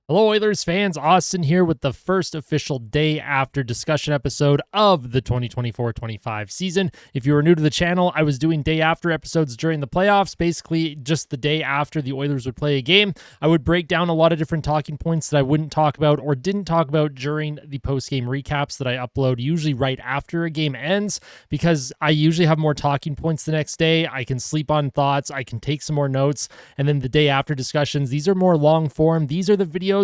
Hello, Oilers fans. Austin here with the first official day after discussion episode of the 2024-25 season. If you are new to the channel, I was doing day after episodes during the playoffs, basically just the day after the Oilers would play a game. I would break down a lot of different talking points that I wouldn't talk about or didn't talk about during the post-game recaps that I upload usually right after a game ends, because I usually have more talking points the next day. I can sleep on thoughts, I can take some more notes, and then the day after discussions, these are more long form. These are the videos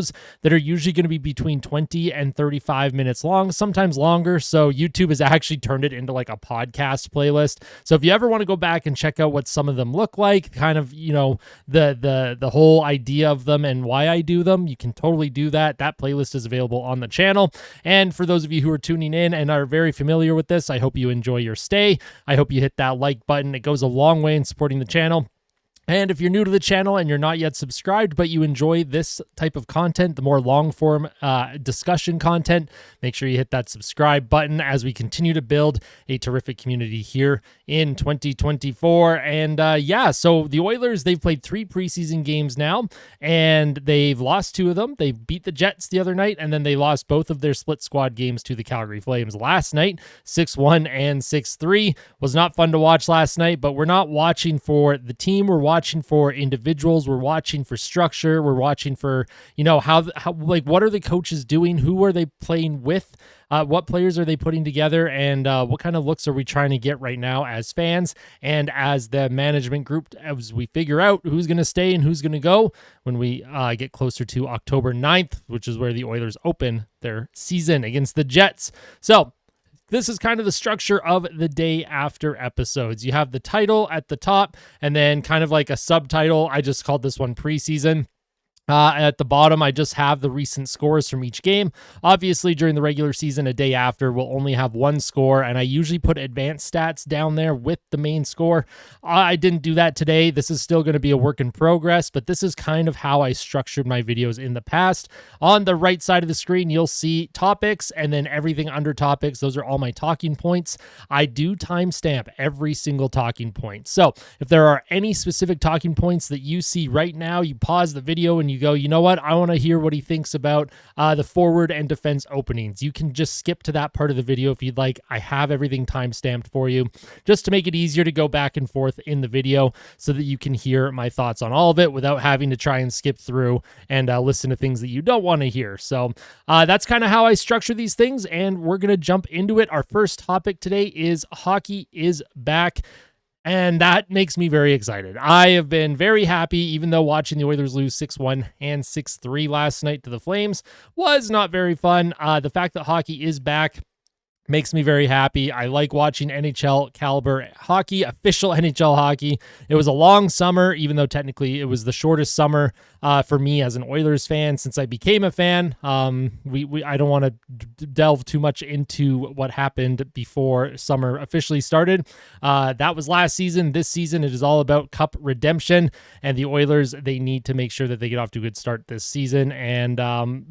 that are usually going to be between 20 and 35 minutes long, sometimes longer. So YouTube has actually turned it into like a podcast playlist. So if you ever want to go back and check out what some of them look like, kind of, the whole idea of them and why I do them, you can totally do that. That playlist is available on the channel. And for those of you who are tuning in and are very familiar with this, I hope you enjoy your stay. I hope you hit that like button. It goes a long way in supporting the channel. And if you're new to the channel and you're not yet subscribed, but you enjoy this type of content, the more long-form discussion content, make sure you hit that subscribe button as we continue to build a terrific community here in 2024. And so the Oilers, they've played 3 preseason games now, and they've lost 2 of them. They beat the Jets the other night, and then they lost both of their split squad games to the Calgary Flames last night, 6-1 and 6-3. Was not fun to watch last night, but we're not watching for the team. We're watching for individuals. We're watching for structure. We're watching for, how what are the coaches doing? Who are they playing with? What players are they putting together? And what kind of looks are we trying to get right now as fans and as the management group, as we figure out who's going to stay and who's going to go when we get closer to October 9th, which is where the Oilers open their season against the Jets. So this is kind of the structure of the day after episodes. You have the title at the top and then kind of like a subtitle. I just called this one preseason. At the bottom, I just have the recent scores from each game. Obviously, during the regular season, a day after, we'll only have one score, and I usually put advanced stats down there with the main score. I didn't do that today. This is still going to be a work in progress, but this is kind of how I structured my videos in the past. On the right side of the screen, you'll see topics, and then everything under topics. Those are all my talking points. I do timestamp every single talking point. So if there are any specific talking points that you see right now, you pause the video and you go, you know what? I want to hear what he thinks about the forward and defense openings. You can just skip to that part of the video if you'd like. I have everything time-stamped for you just to make it easier to go back and forth in the video so that you can hear my thoughts on all of it without having to try and skip through and listen to things that you don't want to hear. So that's kind of how I structure these things, and we're going to jump into it. Our first topic today is hockey is back. And that makes me very excited. I have been very happy, even though watching the Oilers lose 6-1 and 6-3 last night to the Flames was not very fun. The fact that hockey is back makes me very happy. I like watching NHL caliber hockey, official NHL hockey. It was a long summer, even though technically it was the shortest summer for me as an Oilers fan since I became a fan. I don't want to delve too much into what happened before summer officially started. That was last season. This season, it is all about cup redemption, and the Oilers, they need to make sure that they get off to a good start this season. And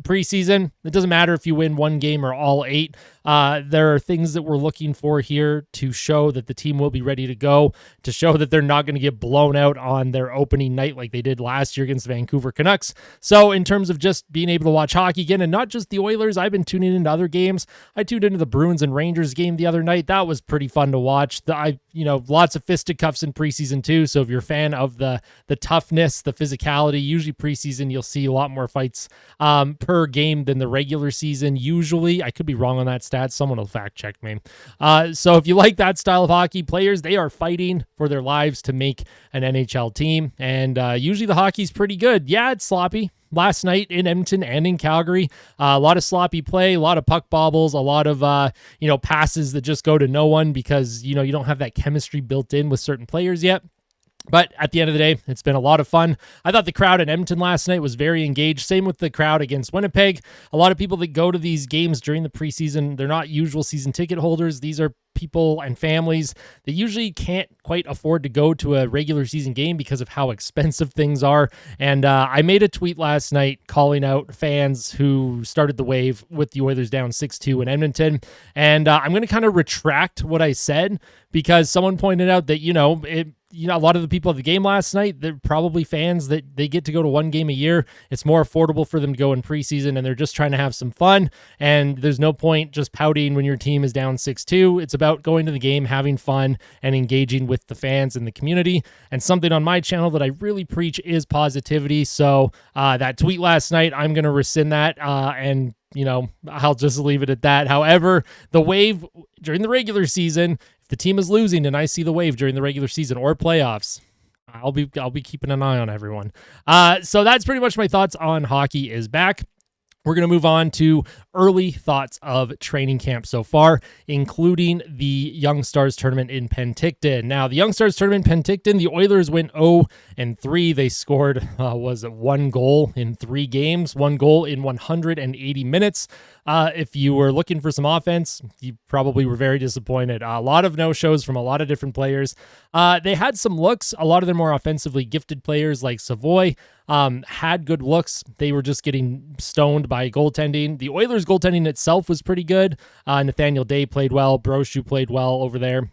preseason, it doesn't matter if you win one game or all 8. There are things that we're looking for here to show that the team will be ready to go, to show that they're not going to get blown out on their opening night like they did last year against the Vancouver Canucks. So in terms of just being able to watch hockey again, and not just the Oilers, I've been tuning into other games. I tuned into the Bruins and Rangers game the other night. That was pretty fun to watch. Lots of fisticuffs in preseason too. So if you're a fan of the toughness, the physicality, usually preseason, you'll see a lot more fights per game than the regular season. Usually, I could be wrong on that stat. Someone will fact check me. So if you like that style of hockey, players, they are fighting for their lives to make an NHL team. And usually the hockey's pretty good. Yeah, it's sloppy. Last night in Edmonton and in Calgary, a lot of sloppy play, a lot of puck bobbles, a lot of, passes that just go to no one because, you don't have that chemistry built in with certain players yet. But at the end of the day, it's been a lot of fun. I thought the crowd in Edmonton last night was very engaged. Same with the crowd against Winnipeg. A lot of people that go to these games during the preseason, they're not usual season ticket holders. These are people and families that usually can't quite afford to go to a regular season game because of how expensive things are. And I made a tweet last night calling out fans who started the wave with the Oilers down 6-2 in Edmonton. And I'm going to kind of retract what I said because someone pointed out that, a lot of the people at the game last night, they're probably fans that they get to go to one game a year. It's more affordable for them to go in preseason, and they're just trying to have some fun. And there's no point just pouting when your team is down 6-2. It's about going to the game, having fun, and engaging with the fans and the community. And something on my channel that I really preach is positivity. So that tweet last night, I'm going to rescind that, and I'll just leave it at that. However, the wave during the regular season, if the team is losing and I see the wave during the regular season or playoffs, I'll be keeping an eye on everyone. So that's pretty much my thoughts on Hockey is Back. We're going to move on to early thoughts of training camp so far, including the Young Stars tournament in Penticton. Now, the Young Stars tournament in Penticton, the Oilers went 0-3. They scored, one goal in 3 games, 1 goal in 180 minutes. If you were looking for some offense, you probably were very disappointed. A lot of no-shows from a lot of different players. They had some looks. A lot of them more offensively gifted players like Savoy had good looks. They were just getting stoned by goaltending. The Oilers' goaltending itself was pretty good. Nathaniel Day played well. Brochu played well over there.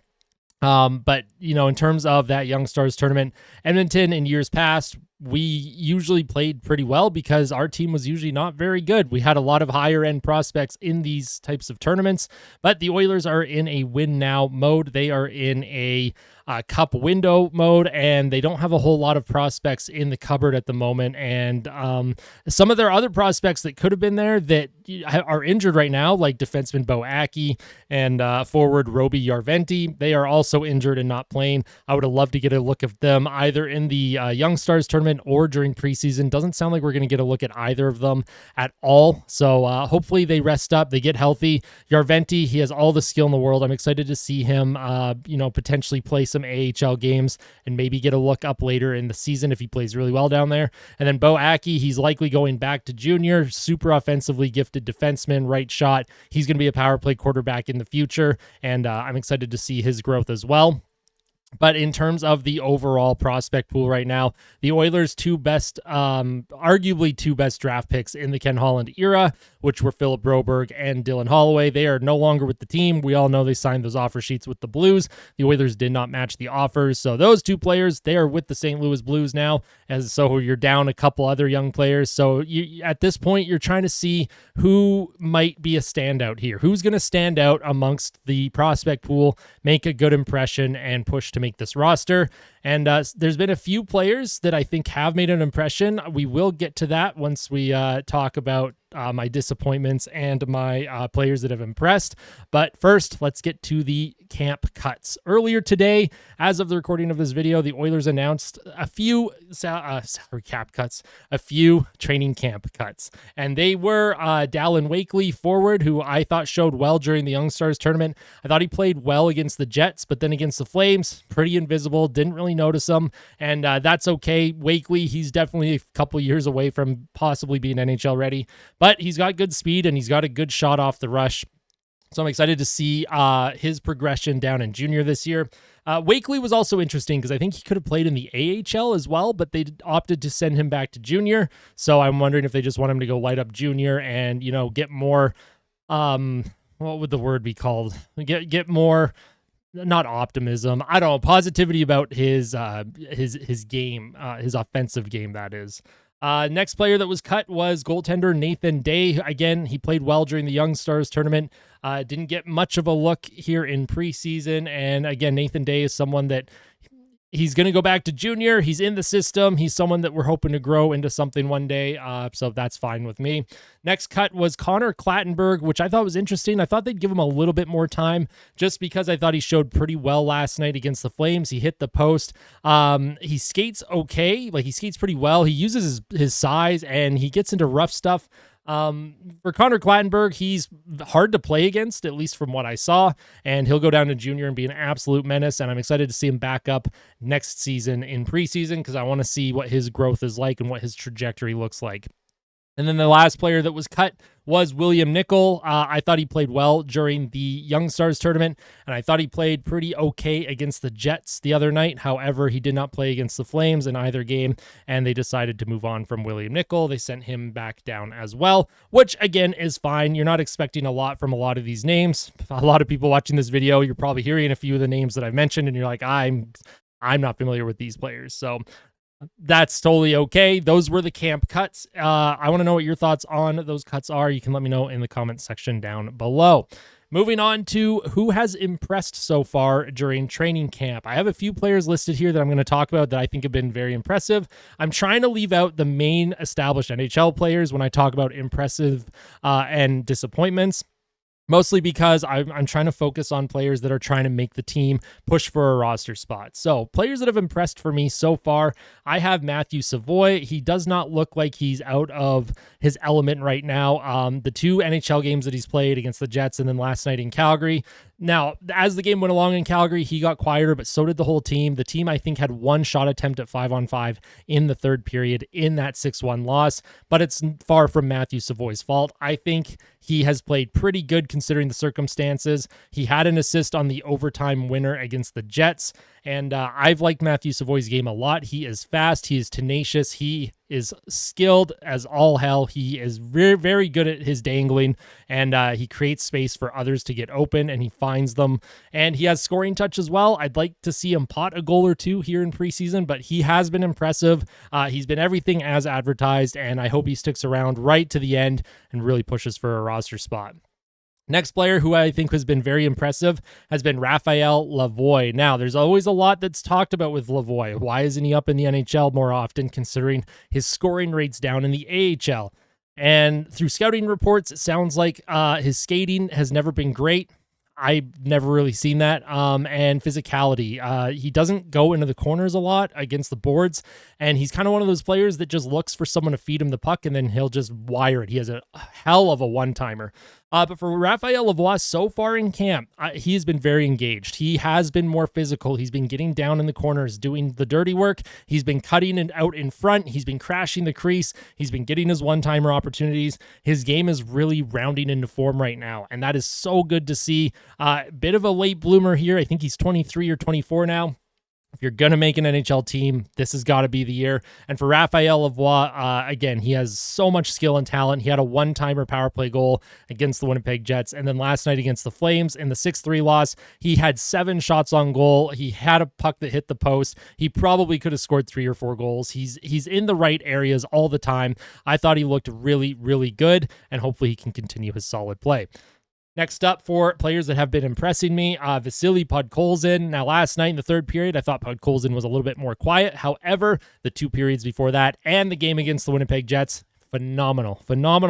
But, in terms of that Young Stars tournament, Edmonton in years past, we usually played pretty well because our team was usually not very good. We had a lot of higher end prospects in these types of tournaments, but the Oilers are in a win now mode. They are in a cup window mode, and they don't have a whole lot of prospects in the cupboard at the moment. And some of their other prospects that could have been there that are injured right now, like defenseman Bo Aki and forward Roby Yarventi, they are also injured and not playing. I would have loved to get a look at them either in the Young Stars tournament or during preseason. Doesn't sound like we're going to get a look at either of them at all. So hopefully they rest up, they get healthy. Yarventi, he has all the skill in the world. I'm excited to see him, potentially play some AHL games and maybe get a look up later in the season if he plays really well down there. And then Bo Aki, he's likely going back to junior, super offensively gifted defenseman, right shot. He's going to be a power play quarterback in the future, and I'm excited to see his growth as well. But in terms of the overall prospect pool right now, the Oilers' arguably two best draft picks in the Ken Holland era, which were Philip Broberg and Dylan Holloway, they are no longer with the team. We all know they signed those offer sheets with the Blues. The Oilers did not match the offers. So those two players, they are with the St. Louis Blues now. So you're down a couple other young players. So at this point, you're trying to see who might be a standout here. Who's going to stand out amongst the prospect pool, make a good impression, and push to make this roster. And there's been a few players that I think have made an impression. We will get to that once we talk about my disappointments and my players that have impressed. But first, let's get to the camp cuts. Earlier today, as of the recording of this video, the Oilers announced a few salary cap cuts, a few training camp cuts. And they were Dallin Wakely, forward, who I thought showed well during the Young Stars tournament. I thought he played well against the Jets, but then against the Flames, pretty invisible, didn't really notice him. And that's okay. Wakely, he's definitely a couple years away from possibly being NHL ready. But he's got good speed and he's got a good shot off the rush. So I'm excited to see his progression down in junior this year. Wakely was also interesting because I think he could have played in the AHL as well, but they opted to send him back to junior. So I'm wondering if they just want him to go light up junior and, get more, what would the word be called? Get more, not optimism, I don't know, positivity about his game, his offensive game, that is. Next player that was cut was goaltender Nathan Day. Again, he played well during the Young Stars tournament. Didn't get much of a look here in preseason. And again, Nathan Day is someone that he's going to go back to junior. He's in the system. He's someone that we're hoping to grow into something one day. So that's fine with me. Next cut was Connor Clattenburg, which I thought was interesting. I thought they'd give him a little bit more time just because I thought he showed pretty well last night against the Flames. He hit the post. He skates okay. He skates pretty well. He uses his size and he gets into rough stuff. For Connor Clattenburg, he's hard to play against, at least from what I saw, and he'll go down to junior and be an absolute menace, and I'm excited to see him back up next season in preseason because I want to see what his growth is like and what his trajectory looks like. And then the last player that was cut was William Nickel. I thought he played well during the Young Stars tournament, and I thought he played pretty okay against the Jets the other night. However, he did not play against the Flames in either game, and they decided to move on from William Nickel. They sent him back down as well, which, again, is fine. You're not expecting a lot from a lot of these names. A lot of people watching this video, you're probably hearing a few of the names that I've mentioned, and you're like, I'm I'm not familiar with these players. So that's totally okay. Those were the camp cuts. I want to know what your thoughts on those cuts are. You can let me know in the comment section down below. Moving on to who has impressed so far during training camp. I have a few players listed here that I'm going to talk about that I think have been very impressive. I'm trying to leave out the main established NHL players when I talk about impressive and disappointments. Mostly because I'm trying to focus on players that are trying to make the team push for a roster spot. So players that have impressed for me so far, I have Matthew Savoie. He does not look like he's out of his element right now. The 2 NHL games that he's played against the Jets and then last night in Calgary. Now, as the game went along in Calgary, he got quieter, but so did the whole team. The team, I think, had 1 shot attempt at 5-on-5 in the third period in that 6-1 loss, but it's far from Matthew Savoie's fault. I think he has played pretty good considering the circumstances. He had an assist on the overtime winner against the Jets, and I've liked Matthew Savoie's game a lot. He is fast. He is tenacious. He is skilled as all hell. He is very, very good at his dangling, and he creates space for others to get open, and he finds them. And he has scoring touch as well. I'd like to see him pot a goal or 2 here in preseason, but he has been impressive. He's been everything as advertised, and I hope he sticks around right to the end and really pushes for a roster spot. Next player who I think has been very impressive has been Raphael Lavoie. Now, there's always a lot that's talked about with Lavoie. Why isn't he up in the NHL more often, considering his scoring rates down in the AHL? And through scouting reports, it sounds like his skating has never been great. I've never really seen that. And physicality. He doesn't go into the corners a lot against the boards, and he's kind of one of those players that just looks for someone to feed him the puck, and then he'll just wire it. He has a hell of a one-timer. But for Raphael Lavoie, so far in camp, he has been very engaged. He has been more physical. He's been getting down in the corners, doing the dirty work. He's been cutting it out in front. He's been crashing the crease. He's been getting his one-timer opportunities. His game is really rounding into form right now, and that is so good to see. Bit of a late bloomer here. I think he's 23 or 24 now. If you're going to make an NHL team, this has got to be the year. And for Raphael Lavoie, again, he has so much skill and talent. He had a one-timer power play goal against the Winnipeg Jets. And then last night against the Flames in the 6-3 loss, he had 7 shots on goal. He had a puck that hit the post. He probably could have scored 3 or 4 goals. He's in the right areas all the time. I thought he looked really, really good, and hopefully he can continue his solid play. Next up for players that have been impressing me, Vasily Podkolzin. Now, last night in the third period, I thought Podkolzin was a little bit more quiet. However, the 2 periods before that and the game against the Winnipeg Jets, phenomenal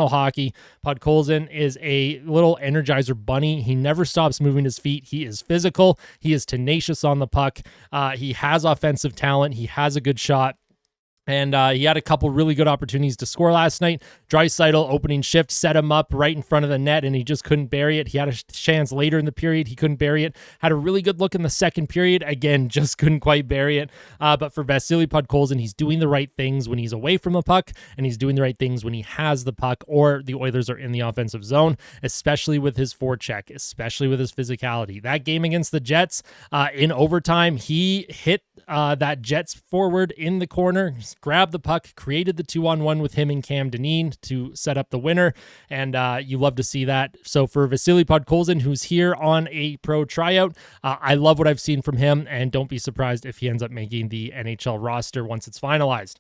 hockey. Podkolzin is a little Energizer bunny. He never stops moving his feet. He is physical. He is tenacious on the puck. He has offensive talent. He has a good shot. And he had a couple really good opportunities to score last night. Draisaitl opening shift set him up right in front of the net, and he just couldn't bury it. He had a chance later in the period. He couldn't bury it. Had a really good look in the second period. Again, just couldn't quite bury it. But for Vasily Podkolzin, he's doing the right things when he's away from the puck, and he's doing the right things when he has the puck or the Oilers are in the offensive zone, especially with his forecheck, especially with his physicality. That game against the Jets in overtime, he hit that Jets forward in the corner, grabbed the puck, created the 2-on-1 with him and Cam Dineen to set up the winner, and you love to see that. So for Vasily Podkolzin, who's here on a pro tryout, I love what I've seen from him, and don't be surprised if he ends up making the NHL roster once it's finalized.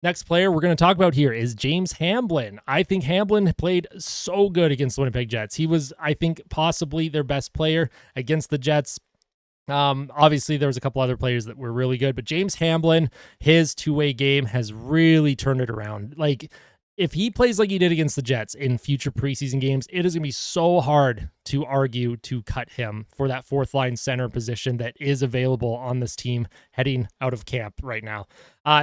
Next player we're going to talk about here is James Hamblin. I think Hamblin played so good against the Winnipeg Jets. He was, I think, possibly their best player against the Jets. Obviously there was a couple other players that were really good, but James Hamblin, his two-way game has really turned it around. Like, if he plays like he did against the Jets in future preseason games, it is going to be so hard to argue to cut him for that fourth line center position that is available on this team heading out of camp right now.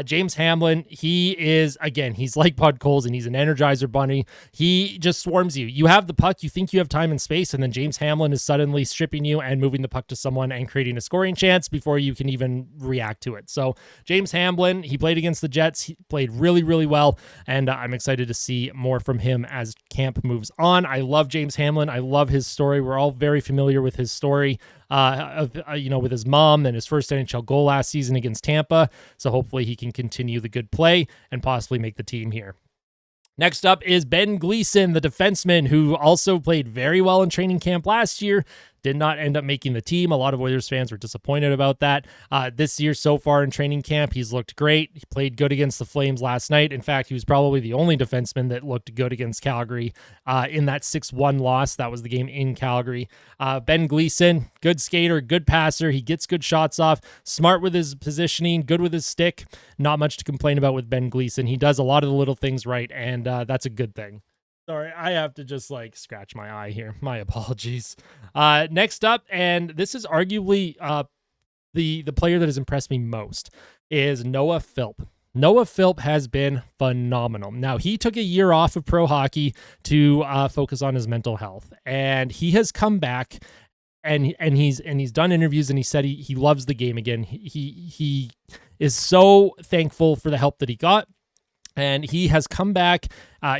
James Hamblin, he is, again, he's like Podkolzin. He's an Energizer bunny. He just swarms you. You have the puck, you think you have time and space, and then James Hamblin is suddenly stripping you and moving the puck to someone and creating a scoring chance before you can even react to it. So James Hamblin, he played against the Jets. He played really, really well, and I'm excited to see more from him as camp moves on. I love James Hamblin. I love his story. We're all very familiar with his story. With his mom and his first NHL goal last season against Tampa. So hopefully he can continue the good play and possibly make the team here. Next up is Ben Gleason, the defenseman, who also played very well in training camp last year. did not end up making the team. A lot of Oilers fans were disappointed about that. This year so far in training camp, he's looked great. He played good against the Flames last night. In fact, he was probably the only defenseman that looked good against Calgary in that 6-1 loss. That was the game in Calgary. Ben Gleason, good skater, good passer. He gets good shots off, smart with his positioning, good with his stick. Not much to complain about with Ben Gleason. He does a lot of the little things right, and that's a good thing. Sorry, I have to just scratch my eye here. My apologies. Next up, and this is arguably the player that has impressed me most, is Noah Philp. Noah Philp has been phenomenal. Now, he took a year off of pro hockey to focus on his mental health, and he has come back, and he's done interviews, and he said he loves the game again. He is so thankful for the help that he got. And he has come back.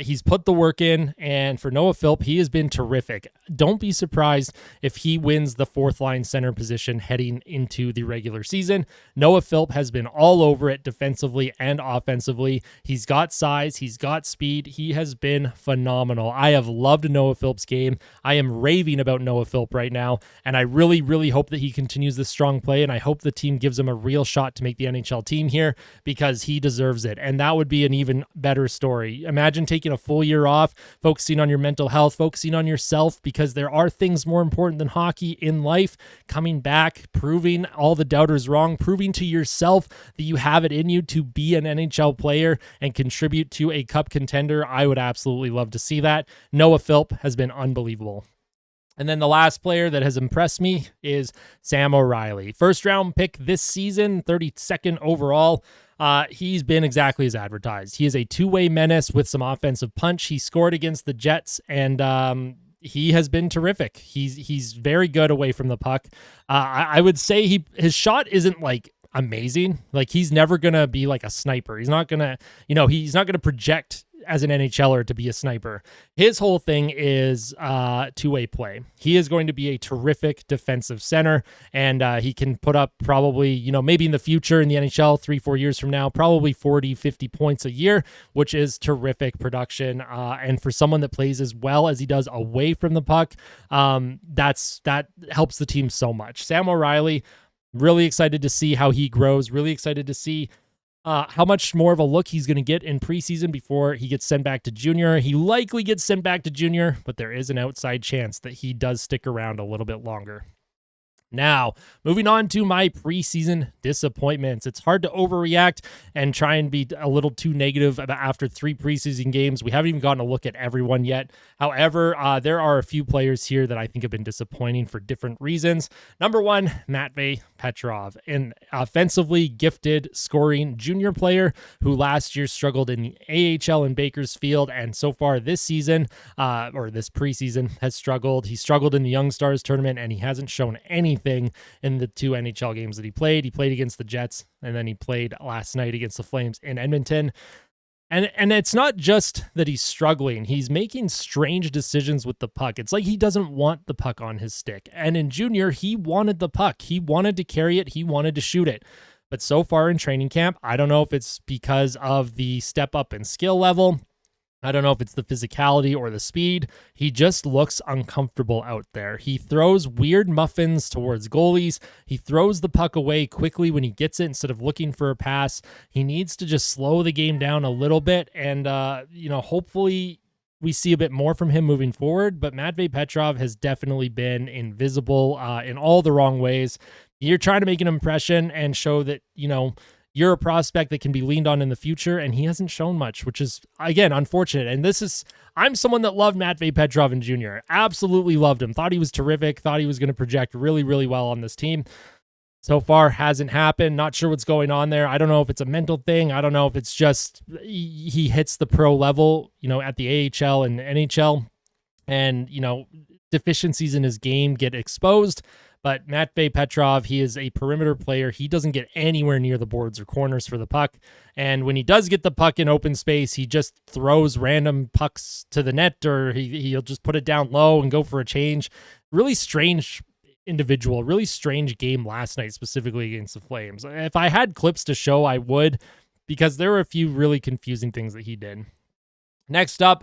He's put the work in. And for Noah Philp, he has been terrific. Don't be surprised if he wins the fourth line center position heading into the regular season. Noah Philp has been all over it defensively and offensively. He's got size. He's got speed. He has been phenomenal. I have loved Noah Philp's game. I am raving about Noah Philp right now. And I really, really hope that he continues this strong play. And I hope the team gives him a real shot to make the NHL team here because he deserves it. And that would be an even better story. Imagine taking a full year off, focusing on your mental health, focusing on yourself, because there are things more important than hockey in life. Coming back, proving all the doubters wrong, proving to yourself that you have it in you to be an NHL player and contribute to a cup contender. I would absolutely love to see that. Noah Philp has been unbelievable. And then the last player that has impressed me is Sam O'Reilly. First round pick this season, 32nd overall. He's been exactly as advertised. He is a two-way menace with some offensive punch. He scored against the Jets, and he has been terrific. He's very good away from the puck. I would say his shot isn't amazing. He's never gonna be like a sniper. He's not gonna, he's not gonna project as an NHLer to be a sniper. His whole thing is two-way play. He is going to be a terrific defensive center, and he can put up probably, maybe in the future in the NHL 3-4 years from now, probably 40-50 points a year, which is terrific production. And for someone that plays as well as he does away from the puck, that helps the team so much. Sam O'Reilly, really excited to see how he grows, really excited to see how much more of a look he's going to get in preseason before he gets sent back to junior. He likely gets sent back to junior, but there is an outside chance that he does stick around a little bit longer. Now, moving on to my preseason disappointments. It's hard to overreact and try and be a little too negative after 3 preseason games. We haven't even gotten a look at everyone yet. However, there are a few players here that I think have been disappointing for different reasons. Number 1, Matvei Petrov, an offensively gifted scoring junior player who last year struggled in the AHL in Bakersfield, and so far this season, or this preseason, has struggled. He struggled in the Young Stars tournament, and he hasn't shown anything in the 2 NHL games that he played. He played against the Jets, and then he played last night against the Flames in Edmonton. And it's not just that he's struggling. He's making strange decisions with the puck. It's like he doesn't want the puck on his stick. And in junior, he wanted the puck. He wanted to carry it. He wanted to shoot it. But so far in training camp, I don't know if it's because of the step up in skill level. I don't know if it's the physicality or the speed. He just looks uncomfortable out there. He throws weird muffins towards goalies. He throws the puck away quickly when he gets it instead of looking for a pass. He needs to just slow the game down a little bit, and hopefully we see a bit more from him moving forward. But Matvei Petrov has definitely been invisible in all the wrong ways. You're trying to make an impression and show that, you're a prospect that can be leaned on in the future, and he hasn't shown much, which is, again, unfortunate. And I'm someone that loved Matvei Petrov in junior. Absolutely loved him. Thought he was terrific. Thought he was going to project really, really well on this team. So far, hasn't happened. Not sure what's going on there. I don't know if it's a mental thing. I don't know if it's just he hits the pro level, at the AHL and NHL, and, deficiencies in his game get exposed. But Matvei Petrov, he is a perimeter player. He doesn't get anywhere near the boards or corners for the puck. And when he does get the puck in open space, he just throws random pucks to the net, or he'll just put it down low and go for a change. Really strange individual, really strange game last night, specifically against the Flames. If I had clips to show, I would, because there were a few really confusing things that he did. Next up,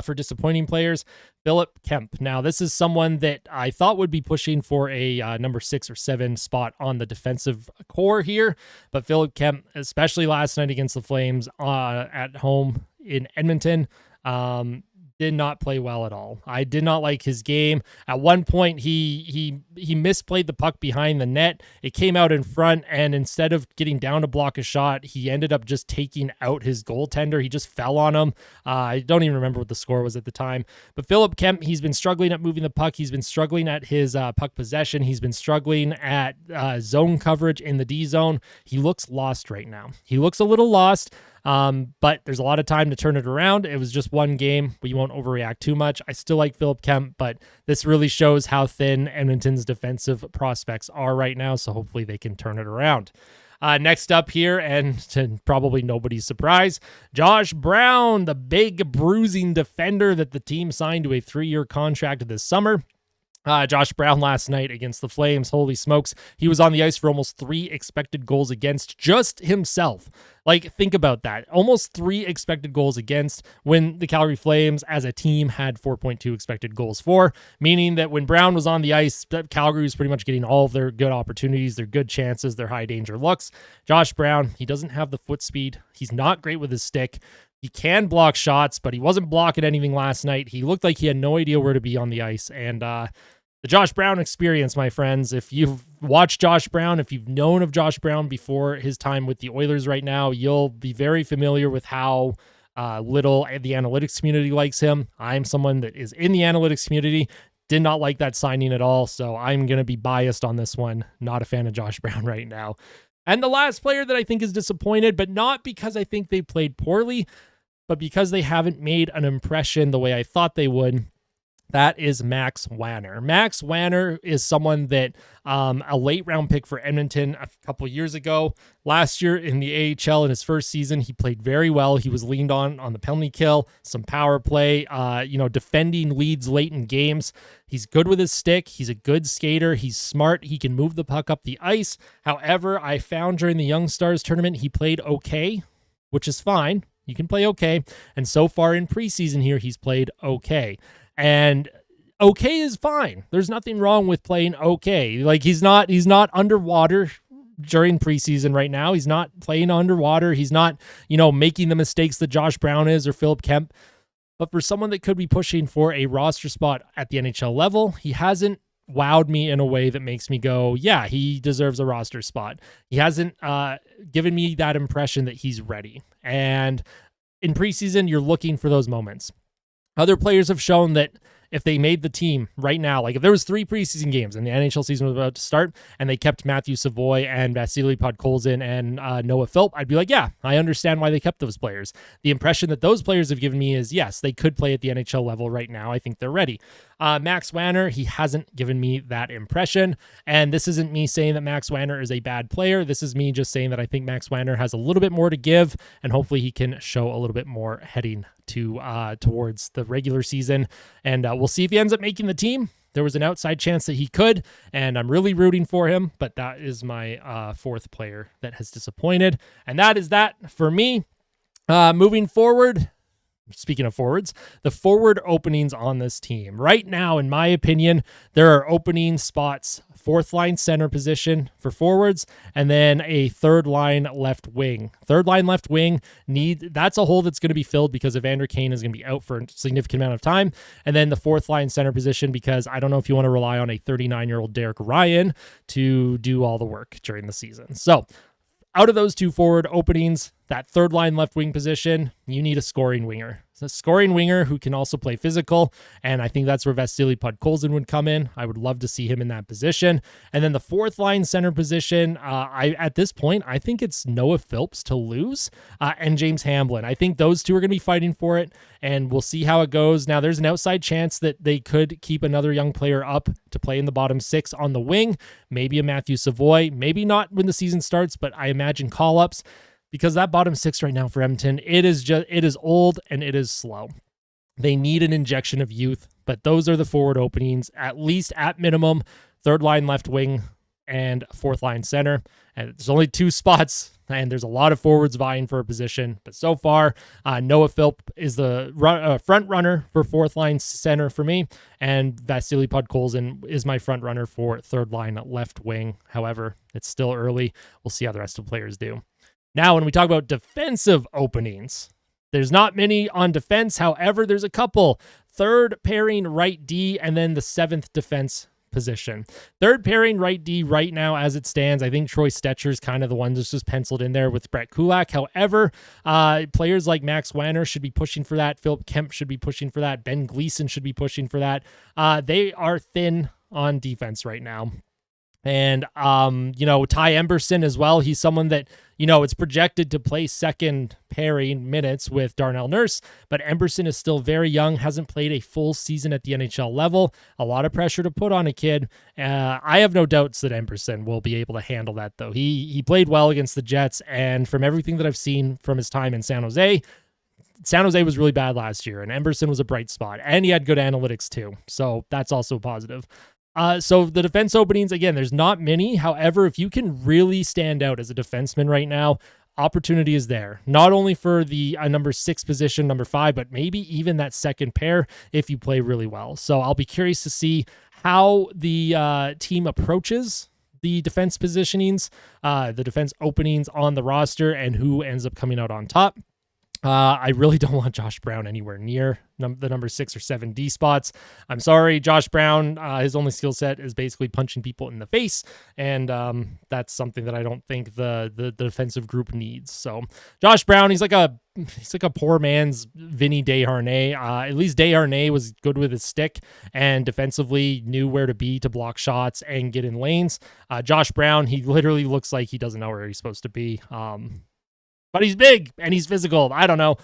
for disappointing players, Philip Kemp. Now, this is someone that I thought would be pushing for a number 6 or 7 spot on the defensive core here, but Philip Kemp, especially last night against the Flames at home in Edmonton, did not play well at all. I did not like his game. At one point, he misplayed the puck behind the net. It came out in front, and instead of getting down to block a shot, he ended up just taking out his goaltender. He just fell on him. I don't even remember what the score was at the time. But Philip Kemp, he's been struggling at moving the puck. He's been struggling at his puck possession. He's been struggling at zone coverage in the D zone. He looks lost right now. He looks a little lost. But there's a lot of time to turn it around. It was just one game. We won't overreact too much. I still like Philip Kemp, but this really shows how thin Edmonton's defensive prospects are right now. So hopefully they can turn it around. Next up here, and to probably nobody's surprise, Josh Brown, the big bruising defender that the team signed to a 3-year contract this summer. Josh Brown last night against the Flames, holy smokes, he was on the ice for almost 3 expected goals against just himself. Like, think about that. Almost 3 expected goals against when the Calgary Flames as a team had 4.2 expected goals for, meaning that when Brown was on the ice, Calgary was pretty much getting all of their good opportunities, their good chances, their high danger looks. Josh Brown, he doesn't have the foot speed. He's not great with his stick. He can block shots, but he wasn't blocking anything last night. He looked like he had no idea where to be on the ice, and the Josh Brown experience, my friends. If you've watched Josh Brown, if you've known of Josh Brown before his time with the Oilers right now, you'll be very familiar with how little the analytics community likes him. I'm someone that is in the analytics community, did not like that signing at all, so I'm going to be biased on this one. Not a fan of Josh Brown right now. And the last player that I think is disappointed, but not because I think they played poorly, but because they haven't made an impression the way I thought they would, that is Max Wanner. Max Wanner is someone that a late round pick for Edmonton a couple years ago. Last year in the AHL in his first season, he played very well. He was leaned on the penalty kill, some power play, defending leads late in games. He's good with his stick. He's a good skater. He's smart. He can move the puck up the ice. However, I found during the Young Stars tournament, he played okay, which is fine. You can play okay. And so far in preseason here, he's played okay. And okay is fine. There's nothing wrong with playing okay. Like he's not underwater during preseason right now. He's not playing underwater. He's not, making the mistakes that Josh Brown is or Philip Kemp. But for someone that could be pushing for a roster spot at the NHL level, he hasn't wowed me in a way that makes me go, yeah, he deserves a roster spot. He hasn't given me that impression that he's ready. And in preseason, you're looking for those moments. Other players have shown that if they made the team right now, like if there was 3 preseason games and the NHL season was about to start and they kept Matthew Savoy and Vasily Podkolzin and Noah Philp, I'd be like, yeah, I understand why they kept those players. The impression that those players have given me is, yes, they could play at the NHL level right now. I think they're ready. Max Wanner, he hasn't given me that impression. And this isn't me saying that Max Wanner is a bad player. This is me just saying that I think Max Wanner has a little bit more to give, and hopefully he can show a little bit more heading towards the regular season. And we'll see if he ends up making the team. There was an outside chance that he could, and I'm really rooting for him, but that is my 4th player that has disappointed. And that is that for me. Moving forward, speaking of forwards, the forward openings on this team. Right now, in my opinion, there are opening spots, 4th line center position for forwards, and then a 3rd line left wing. 3rd line left wing, that's a hole that's going to be filled because Evander Kane is going to be out for a significant amount of time. And then the 4th line center position, because I don't know if you want to rely on a 39-year-old Derek Ryan to do all the work during the season. So out of those 2 forward openings, that 3rd line left wing position, you need a scoring winger. It's a scoring winger who can also play physical, and I think that's where Vasily Podkolzin would come in. I would love to see him in that position. And then the 4th line center position, at this point, I think it's Noah Philps to lose and James Hamblin. I think those 2 are going to be fighting for it, and we'll see how it goes. Now, there's an outside chance that they could keep another young player up to play in the bottom 6 on the wing, maybe a Matthew Savoy, maybe not when the season starts, but I imagine call-ups. Because that bottom 6 right now for Edmonton, it is old and it is slow. They need an injection of youth, but those are the forward openings, at least at minimum, 3rd line left wing and fourth line center. And there's only 2 spots, and there's a lot of forwards vying for a position. But so far, Noah Philp is the front runner for fourth line center for me, and Vasily Podkolzin is my front runner for third line left wing. However, it's still early. We'll see how the rest of the players do. Now, when we talk about defensive openings, there's not many on defense. However, there's a couple. Third pairing right D, and then the 7th defense position. Third pairing right D right now as it stands, I think Troy Stetcher's kind of the one that's just penciled in there with Brett Kulak. However, players like Max Wanner should be pushing for that. Philip Kemp should be pushing for that. Ben Gleason should be pushing for that. They are thin on defense right now. And, Ty Emberson as well. He's someone that, it's projected to play second pairing minutes with Darnell Nurse, but Emberson is still very young, hasn't played a full season at the NHL level. A lot of pressure to put on a kid. I have no doubts that Emberson will be able to handle that, though. He played well against the Jets, and from everything that I've seen from his time in San Jose was really bad last year, and Emberson was a bright spot, and he had good analytics too. So that's also positive. So the defense openings, again, there's not many. However, if you can really stand out as a defenseman right now, opportunity is there. Not only for the number 6 position, number 5, but maybe even that second pair if you play really well. So I'll be curious to see how the team approaches the defense positionings, the defense openings on the roster, and who ends up coming out on top. I really don't want Josh Brown anywhere near the number 6 or 7 D spots. I'm sorry, Josh Brown, his only skill set is basically punching people in the face, and that's something that I don't think the defensive group needs. So Josh Brown, he's like a poor man's Vinny Desharnais. At least Desharnais was good with his stick and defensively knew where to be to block shots and get in lanes. Josh Brown, he literally looks like he doesn't know where he's supposed to be. But he's big and he's physical. I don't know.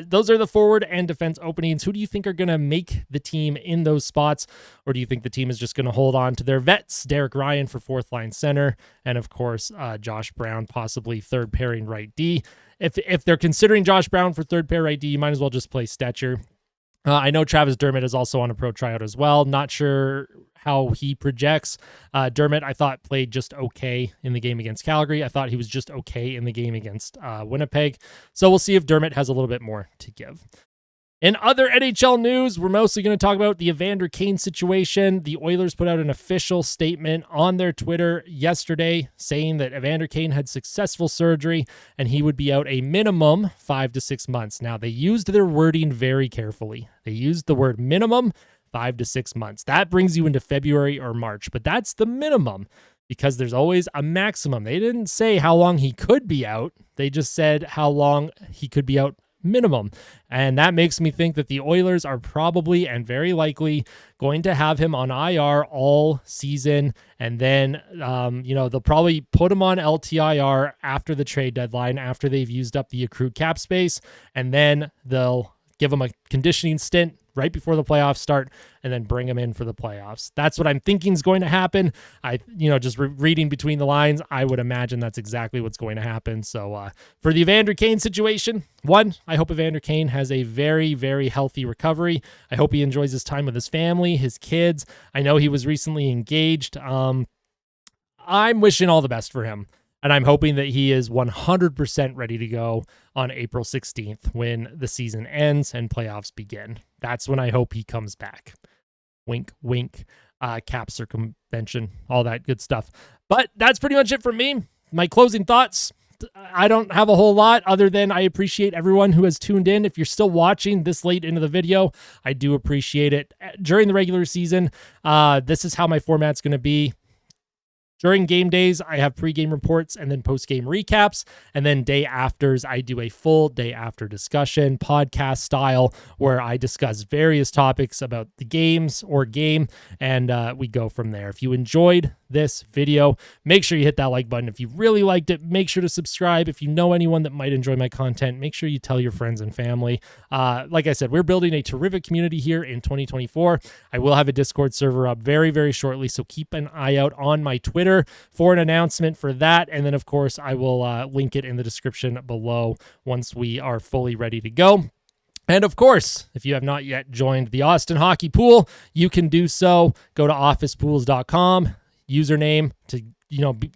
Those are the forward and defense openings. Who do you think are going to make the team in those spots? Or do you think the team is just going to hold on to their vets? Derek Ryan for fourth line center. And of course, Josh Brown, possibly third pairing right D. If they're considering Josh Brown for third pair right D, you might as well just play Stetcher. I know Travis Dermott is also on a pro tryout as well. Not sure how he projects. Dermott, I thought, played just okay in the game against Calgary. I thought he was just okay in the game against Winnipeg. So we'll see if Dermott has a little bit more to give. In other NHL news, we're mostly going to talk about the Evander Kane situation. The Oilers put out an official statement on their Twitter yesterday saying that Evander Kane had successful surgery and he would be out a minimum 5 to 6 months. Now, they used their wording very carefully. They used the word minimum 5 to 6 months. That brings you into February or March, but that's the minimum because there's always a maximum. They didn't say how long he could be out. They just said how long he could be out minimum. And that makes me think that the Oilers are probably and very likely going to have him on IR all season. And then, they'll probably put him on LTIR after the trade deadline, after they've used up the accrued cap space. And then they'll give him a conditioning stint right before the playoffs start, and then bring him in for the playoffs. That's what I'm thinking is going to happen. Reading between the lines, I would imagine that's exactly what's going to happen. So for the Evander Kane situation, I hope Evander Kane has a very, very healthy recovery. I hope he enjoys his time with his family, his kids. I know he was recently engaged. I'm wishing all the best for him. And I'm hoping that he is 100% ready to go on April 16th when the season ends and playoffs begin. That's when I hope he comes back. Wink, wink, cap circumvention, all that good stuff. But that's pretty much it for me. My closing thoughts. I don't have a whole lot other than I appreciate everyone who has tuned in. If you're still watching this late into the video, I do appreciate it. During the regular season, this is how my format's going to be. During game days, I have pregame reports and then postgame recaps. And then day afters, I do a full day after discussion, podcast style, where I discuss various topics about the games or game, and we go from there. If you enjoyed this video, make sure you hit that like button. If you really liked it, make sure to subscribe. If you know anyone that might enjoy my content, make sure you tell your friends and family. Like I said, we're building a terrific community here in 2024. I will have a Discord server up very, very shortly, so keep an eye out on my Twitter for an announcement for that. And then, of course, I will link it in the description below once we are fully ready to go. And of course, if you have not yet joined the Austin Hockey Pool, you can do so. Go to officepools.com, username to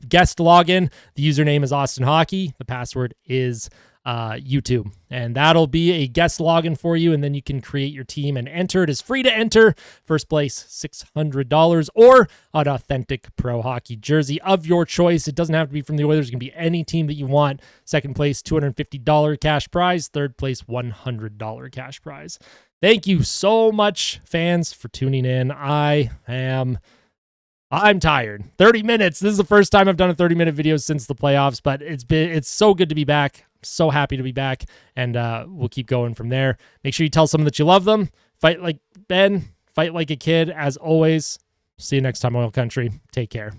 guest login. The username is Austin Hockey. The password is YouTube, and that'll be a guest login for you, and then you can create your team and enter. It is free to enter. First place $600 or an authentic pro hockey jersey of your choice. It doesn't have to be from the Oilers. It can be any team that you want. Second place $250 cash prize. Third place $100 cash prize. Thank you so much, fans, for tuning in. I'm tired. 30 minutes. This is the first time I've done a 30-minute video since the playoffs, but it's so good to be back. So happy to be back, and we'll keep going from there. Make sure you tell someone that you love them. Fight like Ben. Fight like a kid. As always, see you next time, Oil Country. Take care.